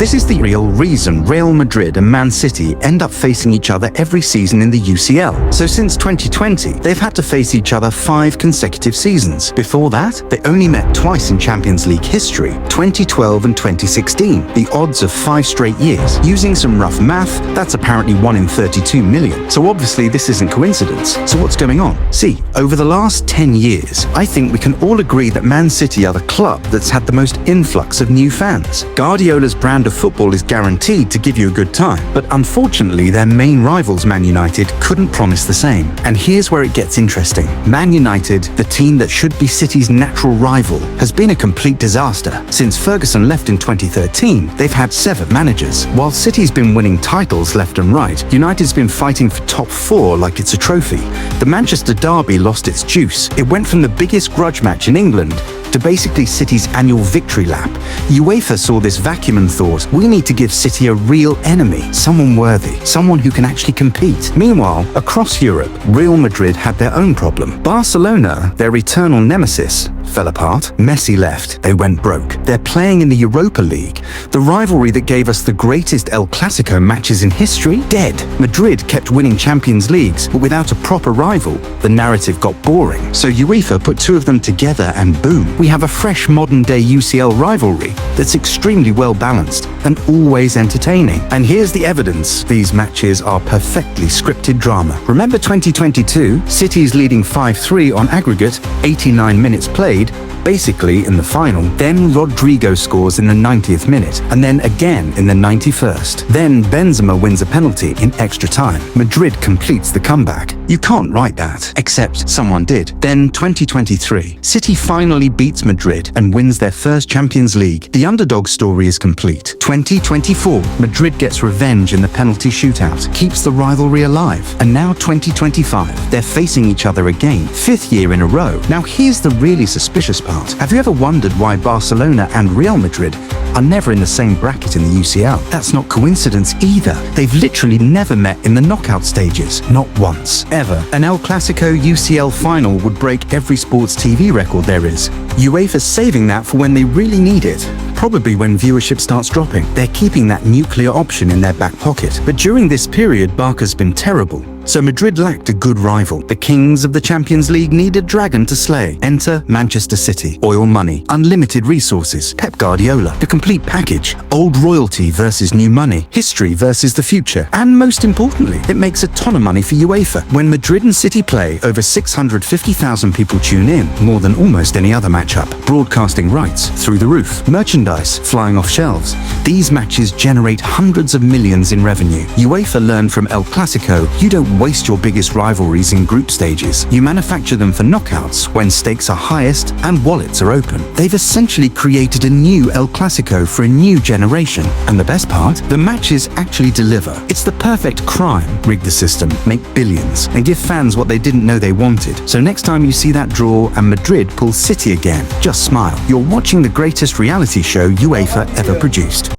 This is the real reason Real Madrid and Man City end up facing each other every season in the UCL. So since 2020, they've had to face each other 5 consecutive seasons. Before that, they only met twice in Champions League history, 2012 and 2016, the odds of 5 straight years. Using some rough math, that's apparently 1 in 32 million. So obviously this isn't coincidence. So what's going on? See, over the last 10 years, I think we can all agree that Man City are the club that's had the most influx of new fans. Guardiola's brand of football is guaranteed to give you a good time, but unfortunately their main rivals Man United couldn't promise the same. And here's where it gets interesting. Man United, the team that should be City's natural rival, has been a complete disaster. Since Ferguson left in 2013, they've had 7 managers. While City's been winning titles left and right, United's been fighting for top 4 like it's a trophy. The Manchester derby lost its juice. It went from the biggest grudge match in England to basically City's annual victory lap. UEFA saw this vacuum and thought, we need to give City a real enemy, someone worthy, someone who can actually compete. Meanwhile, across Europe, Real Madrid had their own problem. Barcelona, their eternal nemesis, fell apart. Messi left. They went broke. They're playing in the Europa League. The rivalry that gave us the greatest El Clásico matches in history, dead. Madrid kept winning Champions Leagues, but without a proper rival, the narrative got boring. So UEFA put 2 of them together and boom, we have a fresh modern-day UCL rivalry that's extremely well-balanced and always entertaining. And here's the evidence. These matches are perfectly scripted drama. Remember 2022? City's leading 5-3 on aggregate, 89 minutes played, basically in the final. Then Rodrygo scores in the 90th minute, and then again in the 91st. Then Benzema wins a penalty in extra time. Madrid completes the comeback. You can't write that, except someone did. Then 2023, City finally beats Madrid and wins their first Champions League. The underdog story is complete. 2024, Madrid gets revenge in the penalty shootout, keeps the rivalry alive. And now 2025, they're facing each other again, 5th year in a row. Now here's the really suspicious part. Have you ever wondered why Barcelona and Real Madrid are never in the same bracket in the UCL? That's not coincidence either. They've literally never met in the knockout stages. Not once. Ever. An El Clásico UCL final would break every sports TV record there is. UEFA's saving that for when they really need it. Probably when viewership starts dropping. They're keeping that nuclear option in their back pocket. But during this period, Barca's been terrible. So Madrid lacked a good rival. The kings of the Champions League need a dragon to slay. Enter Manchester City. Oil money, unlimited resources, Pep Guardiola, the complete package. Old royalty versus new money, history versus the future. And most importantly, it makes a ton of money for UEFA. When Madrid and City play, over 650,000 people tune in, more than almost any other matchup. Broadcasting rights through the roof. Merchandise flying off shelves. These matches generate hundreds of millions in revenue. UEFA learned from El Clásico, you don't waste your biggest rivalries in group stages. You manufacture them for knockouts when stakes are highest and wallets are open. They've essentially created a new El Clásico for a new generation. And the best part? The matches actually deliver. It's the perfect crime. Rig the system, make billions, and give fans what they didn't know they wanted. So next time you see that draw and Madrid pulls City again, just smile. You're watching the greatest reality show UEFA ever produced.